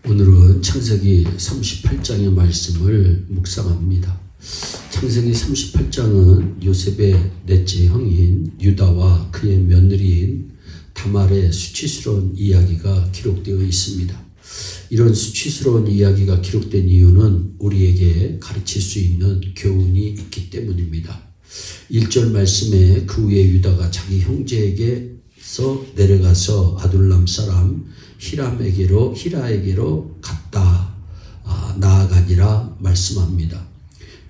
오늘은 창세기 38장의 말씀을 묵상합니다. 창세기 38장은 요셉의 넷째 형인 유다와 그의 며느리인 다말의 수치스러운 이야기가 기록되어 있습니다. 이런 수치스러운 이야기가 기록된 이유는 우리에게 가르칠 수 있는 교훈이 있기 때문입니다. 1절 말씀에 그 후에 유다가 자기 형제에게서 내려가서 아둘람 사람 히라에게로 갔다 나아가니라 말씀합니다.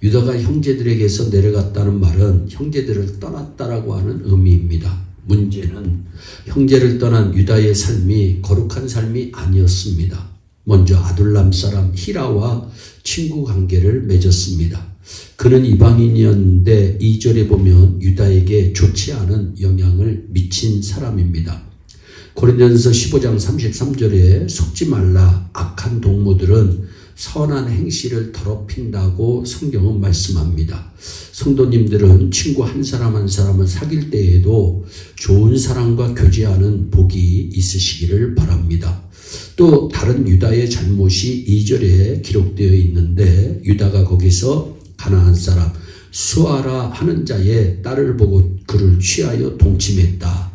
유다가 형제들에게서 내려갔다는 말은 형제들을 떠났다라고 하는 의미입니다. 문제는 형제를 떠난 유다의 삶이 거룩한 삶이 아니었습니다. 먼저 아둘람 사람 히라와 친구 관계를 맺었습니다. 그는 이방인이었는데 2절에 보면 유다에게 좋지 않은 영향을 미친 사람입니다. 고린도전서 15장 33절에 속지 말라 악한 동무들은 선한 행실을 더럽힌다고 성경은 말씀합니다. 성도님들은 친구 한 사람 한 사람을 사귈 때에도 좋은 사람과 교제하는 복이 있으시기를 바랍니다. 또 다른 유다의 잘못이 2절에 기록되어 있는데 유다가 거기서 가나안 사람 수아라 하는 자의 딸을 보고 그를 취하여 동침했다.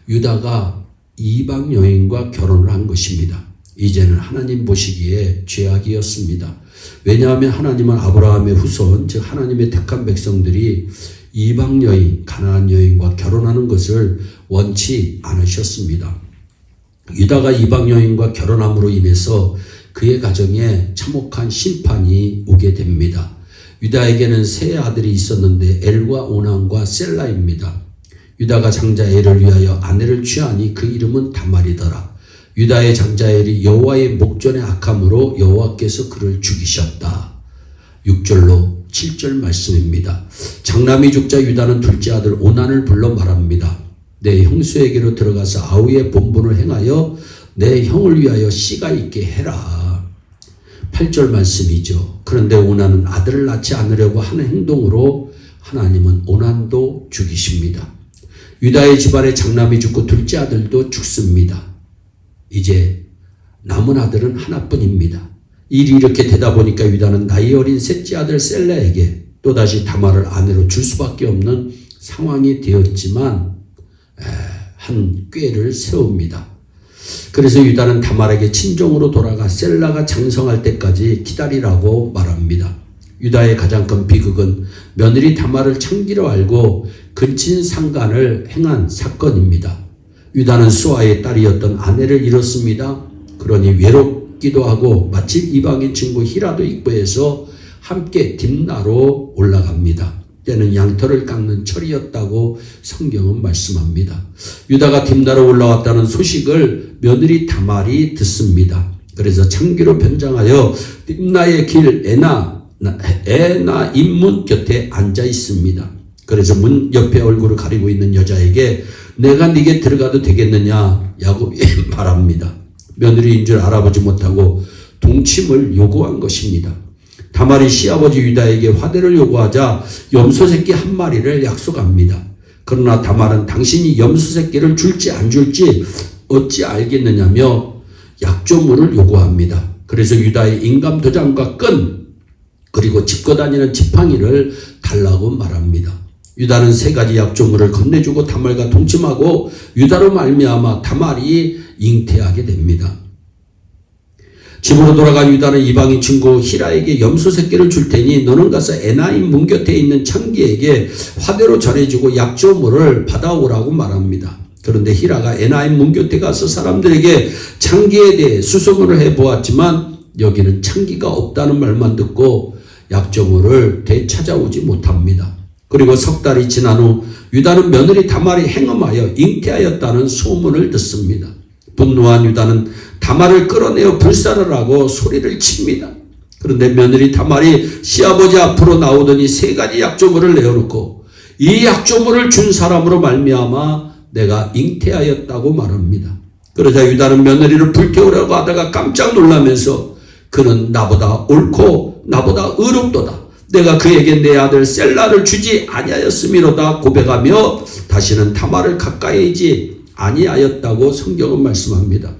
유다가 이방 여인과 결혼을 한 것입니다. 이제는 하나님 보시기에 죄악이었습니다. 왜냐하면 하나님은 아브라함의 후손, 즉 하나님의 택한 백성들이 이방 여인, 가나안 여인과 결혼하는 것을 원치 않으셨습니다. 유다가 이방 여인과 결혼함으로 인해서 그의 가정에 참혹한 심판이 오게 됩니다. 유다에게는 세 아들이 있었는데 엘과 오난과 셀라입니다. 유다가 장자 엘을 위하여 아내를 취하니 그 이름은 다말이더라. 유다의 장자 엘이 여호와의 목전에 악함으로 여호와께서 그를 죽이셨다. 6절로 7절 말씀입니다. 장남이 죽자 유다는 둘째 아들 오난을 불러 말합니다. 내 형수에게로 들어가서 아우의 본분을 행하여 내 형을 위하여 씨가 있게 해라. 8절 말씀이죠. 그런데 오난은 아들을 낳지 않으려고 하는 행동으로 하나님은 오난도 죽이십니다. 유다의 집안에 장남이 죽고 둘째 아들도 죽습니다. 이제 남은 아들은 하나뿐입니다. 일이 이렇게 되다 보니까 유다는 나이 어린 셋째 아들 셀라에게 또다시 다말을 아내로 줄 수밖에 없는 상황이 되었지만 한 꾀를 세웁니다. 그래서 유다는 다말에게 친정으로 돌아가 셀라가 장성할 때까지 기다리라고 말합니다. 유다의 가장 큰 비극은 며느리 다말을 창기로 알고 근친상간을 행한 사건입니다. 유다는 수아의 딸이었던 아내를 잃었습니다. 그러니 외롭기도 하고 마침 이방인 친구 히라도 있고 해서 함께 딥나로 올라갑니다. 때는 양털을 깎는 철이었다고 성경은 말씀합니다. 유다가 딥나로 올라왔다는 소식을 며느리 다말이 듣습니다. 그래서 창기로 변장하여 딥나의 길 에나 인문 곁에 앉아 있습니다. 그래서 문 옆에 얼굴을 가리고 있는 여자에게 내가 네게 들어가도 되겠느냐 야곱이 말합니다. 며느리인 줄 알아보지 못하고 동침을 요구한 것입니다. 다말이 시아버지 유다에게 화대를 요구하자 염소 새끼 한 마리를 약속합니다. 그러나 다말은 당신이 염소 새끼를 줄지 안 줄지 어찌 알겠느냐며 약조물을 요구합니다. 그래서 유다의 인감 도장과 끈 그리고 짚고 다니는 지팡이를 달라고 말합니다. 유다는 세 가지 약조물을 건네주고 다말과 동침하고 유다로 말미암아 다말이 잉태하게 됩니다. 집으로 돌아간 유다는 이방인 친구 히라에게 염소 새끼를 줄 테니 너는 가서 에나임 문 곁에 있는 창기에게 화대로 전해주고 약조물을 받아오라고 말합니다. 그런데 히라가 에나임 문 곁에 가서 사람들에게 창기에 대해 수소문을 해보았지만 여기는 창기가 없다는 말만 듣고 약조물을 되찾아오지 못합니다. 그리고 석 달이 지난 후 유다는 며느리 다말이 행음하여 잉태하였다는 소문을 듣습니다. 분노한 유다는 다말을 끌어내어 불살을 하고 소리를 칩니다. 그런데 며느리 다말이 시아버지 앞으로 나오더니 세 가지 약조물을 내어놓고 이 약조물을 준 사람으로 말미암아 내가 잉태하였다고 말합니다. 그러자 유다는 며느리를 불태우려고 하다가 깜짝 놀라면서 그는 나보다 옳고 나보다 의롭도다. 내가 그에게 내 아들 셀라를 주지 아니하였음이로다 고백하며 다시는 다말을 가까이 하지 아니하였다고 성경은 말씀합니다.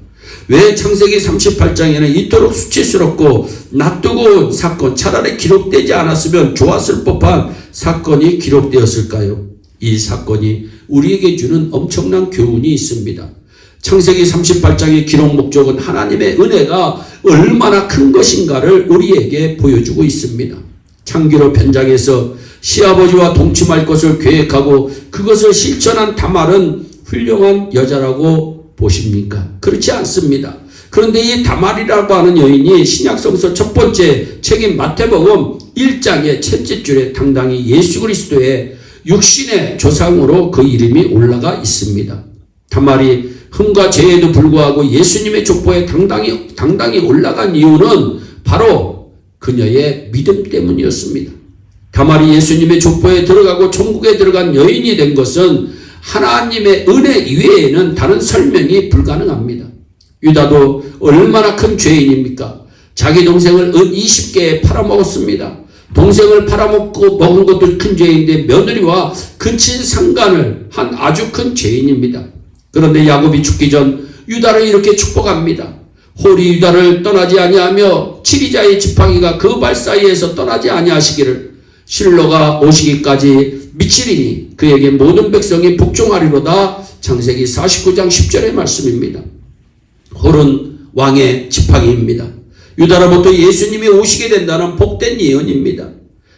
왜 창세기 38장에는 이토록 수치스럽고 낯뜨거운 사건, 차라리 기록되지 않았으면 좋았을 법한 사건이 기록되었을까요? 이 사건이 우리에게 주는 엄청난 교훈이 있습니다. 창세기 38장의 기록 목적은 하나님의 은혜가 얼마나 큰 것인가를 우리에게 보여주고 있습니다. 창기로 편장에서 시아버지와 동침할 것을 계획하고 그것을 실천한 다말은 훌륭한 여자라고 보십니까? 그렇지 않습니다. 그런데 이 다말이라고 하는 여인이 신약성서 첫 번째 책인 마태복음 1장의 첫째 줄에 당당히 예수 그리스도의 육신의 조상으로 그 이름이 올라가 있습니다. 다말이 흠과 죄에도 불구하고 예수님의 족보에 당당히 올라간 이유는 바로 그녀의 믿음 때문이었습니다. 다말이 예수님의 족보에 들어가고 천국에 들어간 여인이 된 것은 하나님의 은혜 이외에는 다른 설명이 불가능합니다. 유다도 얼마나 큰 죄인입니까? 자기 동생을 은 20개에 팔아먹었습니다. 동생을 팔아먹고 먹은 것도 큰 죄인데 며느리와 근친 상간을 한 아주 큰 죄인입니다. 그런데 야곱이 죽기 전 유다를 이렇게 축복합니다. 홀이 유다를 떠나지 아니하며 치리자의 지팡이가 그 발 사이에서 떠나지 아니하시기를 실로가 오시기까지 미치리니 그에게 모든 백성이 복종하리로다. 창세기 49장 10절의 말씀입니다. 홀은 왕의 지팡이입니다. 유다로부터 예수님이 오시게 된다는 복된 예언입니다.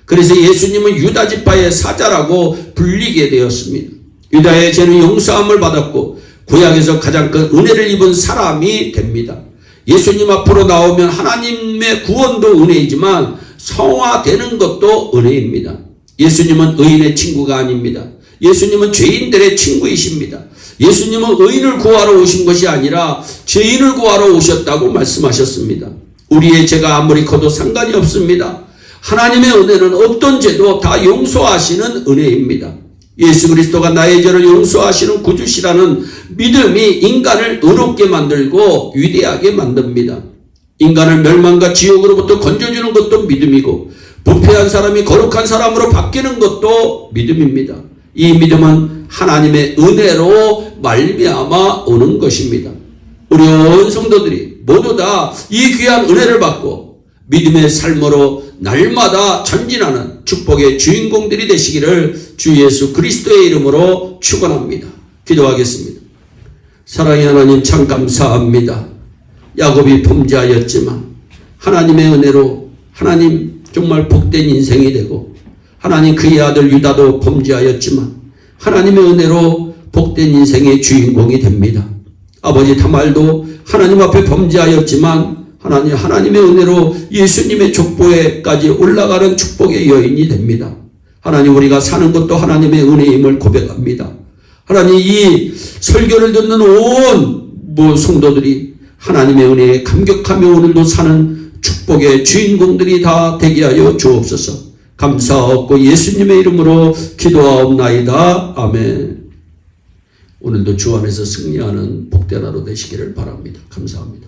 그래서 예수님은 유다 지파의 사자라고 불리게 되었습니다. 유다의 죄는 용서함을 받았고 구약에서 가장 큰 은혜를 입은 사람이 됩니다. 예수님 앞으로 나오면 하나님의 구원도 은혜이지만 성화되는 것도 은혜입니다. 예수님은 의인의 친구가 아닙니다. 예수님은 죄인들의 친구이십니다. 예수님은 의인을 구하러 오신 것이 아니라 죄인을 구하러 오셨다고 말씀하셨습니다. 우리의 죄가 아무리 커도 상관이 없습니다. 하나님의 은혜는 어떤 죄도 다 용서하시는 은혜입니다. 예수 그리스도가 나의 죄를 용서하시는 구주시라는 믿음이 인간을 의롭게 만들고 위대하게 만듭니다. 인간을 멸망과 지옥으로부터 건져주는 것도 믿음이고 부패한 사람이 거룩한 사람으로 바뀌는 것도 믿음입니다. 이 믿음은 하나님의 은혜로 말미암아 오는 것입니다. 우리 온 성도들이 모두 다 이 귀한 은혜를 받고 믿음의 삶으로 날마다 전진하는 축복의 주인공들이 되시기를 주 예수 그리스도의 이름으로 축원합니다. 기도하겠습니다. 사랑의 하나님 참 감사합니다. 야곱이 범죄하였지만 하나님의 은혜로 하나님 정말 복된 인생이 되고 하나님 그의 아들 유다도 범죄하였지만 하나님의 은혜로 복된 인생의 주인공이 됩니다. 아버지 다말도 하나님 앞에 범죄하였지만 하나님의 은혜로 예수님의 족보에까지 올라가는 축복의 여인이 됩니다. 하나님 우리가 사는 것도 하나님의 은혜임을 고백합니다. 하나님 이 설교를 듣는 온 성도들이 하나님의 은혜에 감격하며 오늘도 사는 축복의 주인공들이 다 되게 하여 주옵소서. 감사하옵고 예수님의 이름으로 기도하옵나이다. 아멘. 오늘도 주 안에서 승리하는 복된 하루 되시기를 바랍니다. 감사합니다.